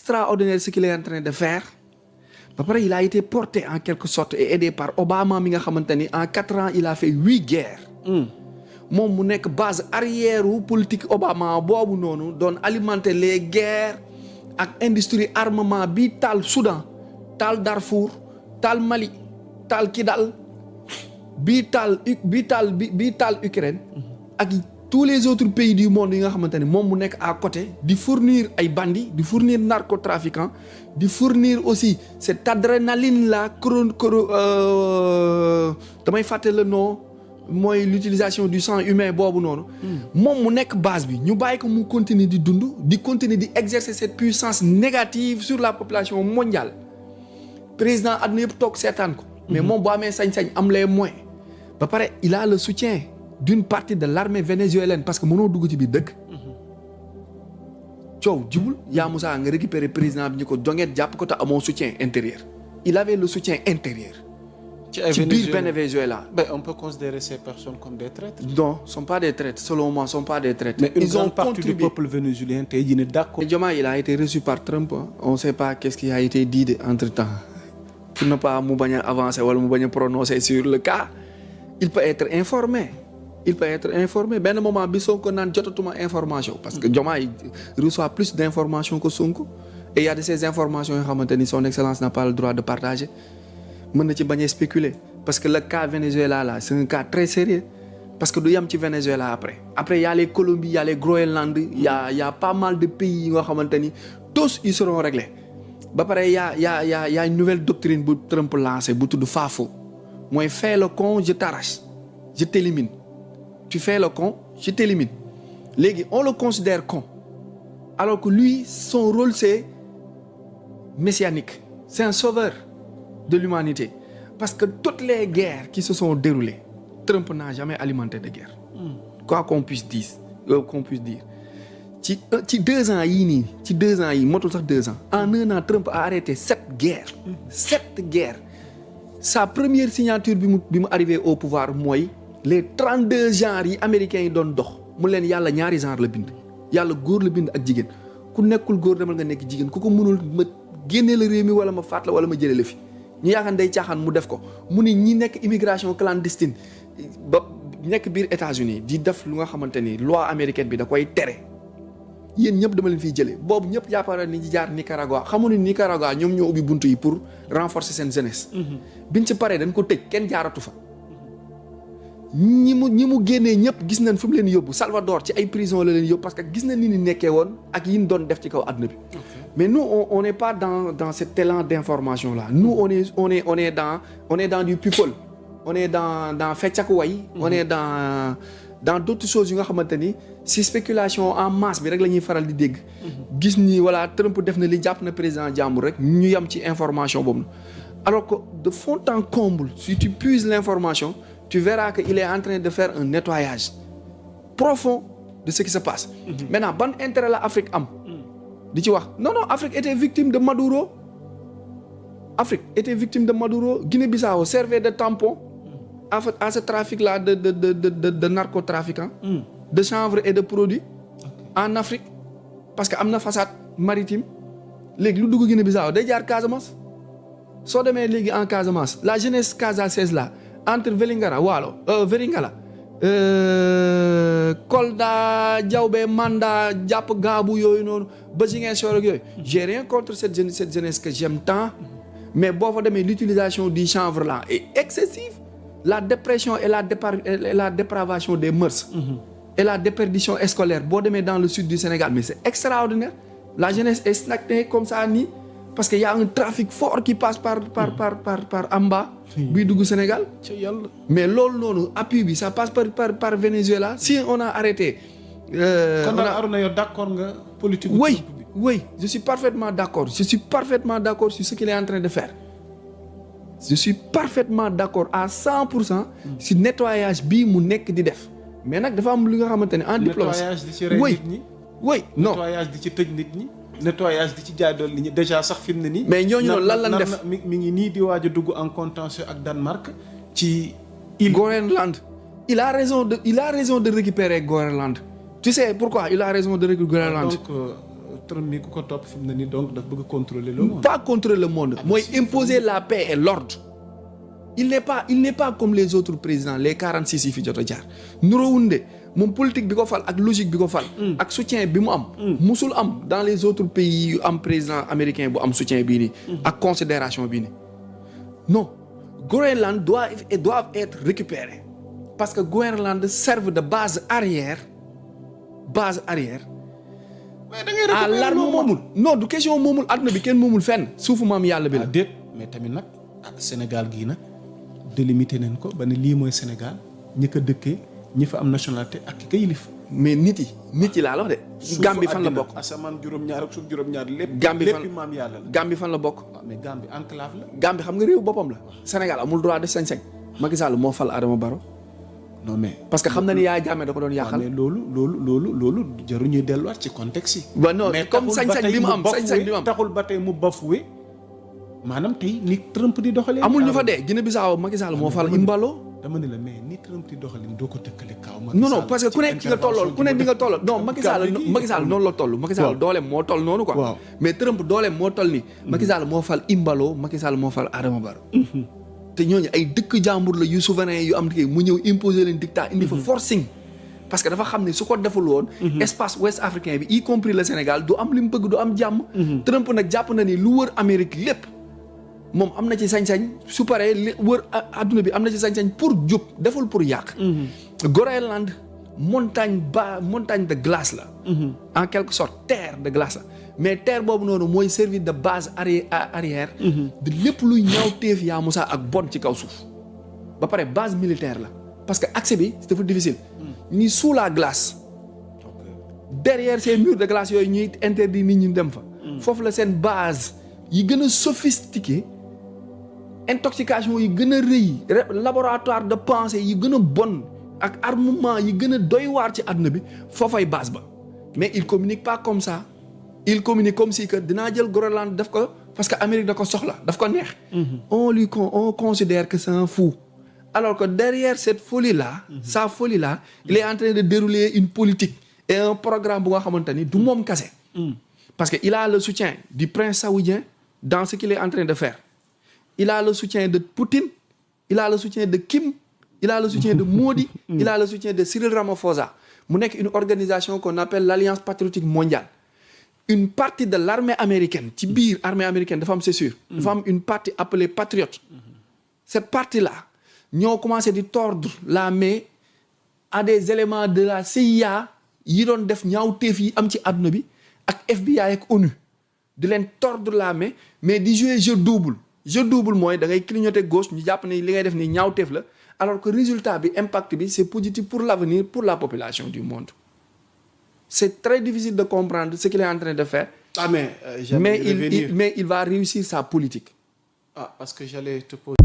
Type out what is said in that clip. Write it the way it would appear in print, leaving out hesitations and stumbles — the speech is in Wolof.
extraordinaire ce qu'il est en train de faire. Il a été porté en quelque sorte et aidé par Obama. En 4 ans, il a fait 8 guerres. Mon mu nekk base arrière politique Obama boobu noonu doon alimenter les guerres ak industrie armement bi taal Soudan taal Darfour taal Mali taal Kidal bi taal Ukraine ak tous les autres pays du monde yi nga xamante ne moom mu nekk à côté di fournir ay bandits di fournir narcotrafiquants di fournir aussi cette adrénaline là damay fàtte le nom mooy l'utilisation du sang humain boobu noonu. moom mu nekk base bi ñu bàyyi ko mu continuer di dund di continuer di exercer cette puissance négative sur la population mondiale président àdduna yëpp toog seetaan ko. mais moom bu amee sañ-sañ am les moyens. ba pare il a le soutien d'une partie de l'armée vénézuélienne parce que mënoo dugg ci biir dëkk. coow jibul yaa Moussa nga récupérer président bi ñu ko jongeet jàpp ko te amoo soutien intérieur. il avait le soutien intérieur. ci biir Venezuela. On peut considérer ces personnes comme des traîtres? Non, ce ne sont pas des traîtres. Selon moi, ce ne sont pas des traîtres. Mais une grande partie du peuple vénézuélien tey jii ne d'accord. Diomaye, il a été reçu par Trump. On ne sait pas qu'est-ce qui a été dit entre-temps. Pour ne pas mu bañ a avancer wala mu bañ a prononcer sur le cas, il peut être informé. Il peut être informé. Benn moment bi Sonko naan jotatuma information parce que Diomaye reçoit plus d'informations que Sonko. Et il y a de ces informations yoo xamante ni son excellence n'a pas le droit de partager. mën na ci bañ a spéculer parce que le cas Venezuela là c'est un cas très sérieux parce que du yam ci Venezuela après y a les Colombie y a les Groenland y a pas mal de pays yoo xamante ni tous ils seront réglés ba pare y a une nouvelle doctrine bu Trump lancé bu tudd FAFO mooy fais le con je t'arrache je t'élimine tu fais le con je t'élimine léegi on le considère con alors que lui son rôle c'est messianique c'est un sauveur de l'humanité parce que toutes les guerres qui se sont déroulées Trump n'a jamais alimenté de guerre quoi qu'on puisse dire ci 2 ans yii nii ci 2 ans yi motul sax 2 ans en 1 an Trump a arrêté 7 guerres 7 guerres sa première signature bi mu arrivé au pouvoir mooy les 32 genres yi américains yi doon dox mu leen yàlla ñaari genre la bind yàlla góor la bind ak jigéen ku nekkul góor demal nga nekk jigéen ku ko mënul ma génnee la réew mi wala ma faat la wala ma jëlee la fi ñu yaakaar day caaxaan mu def ko mu ni ñi nekk immigration clandestine ba nekk biir États-Unis di def lu nga xamante ni loi américaine bi da koy tere yéen ñëpp dama leen fiy jëlee boobu ñëpp jàppale ni jaar Nicaragua xamu ni Nicaragua ñoom ñoo ubbi buntu yi pour renforcer seen jeunesse. biñ ci paree dañ ko tëj kenn jaaratu fa. ñi mu génnee ñëpp gis nañ fu mu leen yóbbu Salvador ci ay prison la leen yóbbu parce que gis nañ ni nekkee woon ak yi ñu doon def ci kaw àdduna bi. Mais nous, on n'est pas dans cet élan d'information-là. Nous, on est dans du people. On est dans Fetchakouaï. On est dans d'autres choses. Si spéculation en masse, mais règle faral di dégg. Gis ni voilà Trump def na li japp na président Jambour rek ñu yam ci information bobu. Alors que de fond en comble, si tu puises l'information, tu verras qu'il est en train de faire un nettoyage profond de ce qui se passe. Maintenant, ban intérêt la Afrique am? di ci wax non Afrique était victime de Maduro. Guinée-Bissau servait de tampon à ce trafic-là de narcotrafiquants, de chanvre et de produits en Afrique parce que am na façade maritime léegi lu dugg Guinée-Bissau day jaar Casamance soo demee léegi en Casamance la jeunesse casaçaise là entre Vélingara Vélingara Kolda Diaobé Manda jàpp Gaabu yooyu noonu ba Ziguinchor ak yooyu j'ai rien contre cette jeunesse que j'aime tant mais boo fa demee l'utilisation du chanvre là est excessive la dépression et la dépravation des mœurs et la déperdition scolaire boo demee dans le sud du Sénégal mais c'est extraordinaire la jeunesse est snackée comme ça nii parce que y a un trafic fort qui passe par Amba buy dugg Sénégal mais loolu noonu appui bi ça passe par Venezuela si on a arrêté kon daal Arouna yow d'accord nga politique oui je suis parfaitement d'accord sur ce qu'il est en train de faire je suis parfaitement d'accord à 100% si nettoyage bii mu nekk di def mais nag dafa am li nga xamante ne en diplomatie nettoyage di ci rey nit ñi nettoyage di ci tëj nit ñi nettoyage di ci jaay dool nit ñi déjà sax fi mu ne nii mais ñooñu noonu lan lañ def mi ngi nii di waaj a dugg en contentieux ak Danemark ci Groenland il a raison de récupérer Groenland tu sais pourquoi il a raison de récupérer Groenland donc Trump mi ku ko topp fi mu ne nii donc daf bëgg contrôler le monde. pas contrôler le monde mooy imposer la paix et l'ordre il n'est pas comme les autres présidents les 46 yi fi jot a jaar nuroowun de moom politique bi ko fal ak logique bi ko fal ak soutien bi mu am musul am dans les autres pays yu am président américain bu am soutien bii nii ak considération bii nii non Groenland doivent être récupérés parce que Groenland serve de base arrière mais da ngay à l'arme moomul non du question moomul àdduna bi kenn moomul fenn suufu maam yàlla bi la déet mais tamit nag Sénégal gii nag délimité nañ ko ba ne lii mooy Sénégal ñi ko dëkkee ñi fa am nationalité ak ki ko yilif mais nit yi laa la wax de Gambie fan la bokk asamaan juróom-ñaar ak suuf juróom-ñaar lépp Gambie fan lépp maam yàlla la Gambie fan la bokk mais Gambie enclave la Gambie xam nga réew boppam la Sénégal amul droit de sañ-sañ Macky Sall moo fal Adama Barrow non mais parce que xam na ni yaa jàmme da ko doon yàqal mais loolu jaru ñuy delluwaat ci contexte yi ba non comme sañ-sañ bi mu am sañ-sañ bi mu am taxul ba tey mu bafoué maanaam tey ni Trump di doxalee amul ñu fa dee Guinée Bissau Macky Sall moo fal Imbalo dama ne la mais ni Trump di doxalin doo ko tëkkale kaaw non parce que ku nekk ki nga tollool ku nekk di nga tollool non Macky Sall noonu la toll Macky Sall dooleem moo toll noonu quoi mais Trump dooleem moo toll ni Macky Sall moo fal Imbalo Macky Sall moo fal Adama Barrow te ñooñu ay dëkk jàmbur la yu souverain yu am liggéey mu ñëw imposer leen dictat indi fa forcing parce que dafa xam ne su ko deful woon espace ouest africain bi y compris le Sénégal du am li mu bëgg du am jàmm Trump nag jàpp na ni lu wër Amérique lépp moom am na ci sañ-sañ su paree li wër adduna bi am na ci sañ-sañ pour jub deful pour yàq Groenland montagne de glace la en quelque sorte terre de glace la mais terre boobu noonu mooy servir de base arrière de lépp luy ñaaw téef yaa Moussa ak bon ci kaw suuf ba pare base militaire la parce que accès bi dafa difficile ñi sous la glace derrière ces murs de glace yooyu ñuy interdit nit ñi dem fa foofu la seen base yi gën a sophistiqué intoxication yi gën a rëy laboratoire de pensée yi gën a bon ak armement yi gën a doy waar ci àdduna bi foofay base ba mais il communique pas comme ça il communique comme si que dinaa jël Groenland def ko parce que Amérique da ko soxla daf ko neex on considère que c'est un fou alors que derrière cette folie là sa folie là il est en train de dérouler une politique et un programme bu nga xamante ni du moom kase parce que il a le soutien du prince saoudien dans ce qu'il est en train de faire il a le soutien de Poutine il a le soutien de Kim il a le soutien de Modi il a le soutien de Cyril Ramaphosa mu nekk une organisation qu'on appelle l'Alliance patriotique mondiale une partie de l'armée américaine ci biir armée américaine dafa am c'est sûr dafa am une partie appelée patriote cette partie là ñoo commencé di tordre la main à des éléments de la CIA yi doon def ñaawteef yi am ci àdduna bi ak FBI ak ONU di leen tordre la main mais di jouer jeu double mooy da ngay clignoter gauche ñu jàpp ne li ngay def ni ñaawteef la alors que résultat bi impact bi c'est positif pour l'avenir pour la population du monde c'est très difficile de comprendre ce qu'il est en train de faire mais il va réussir sa politique parce que j'allais te poser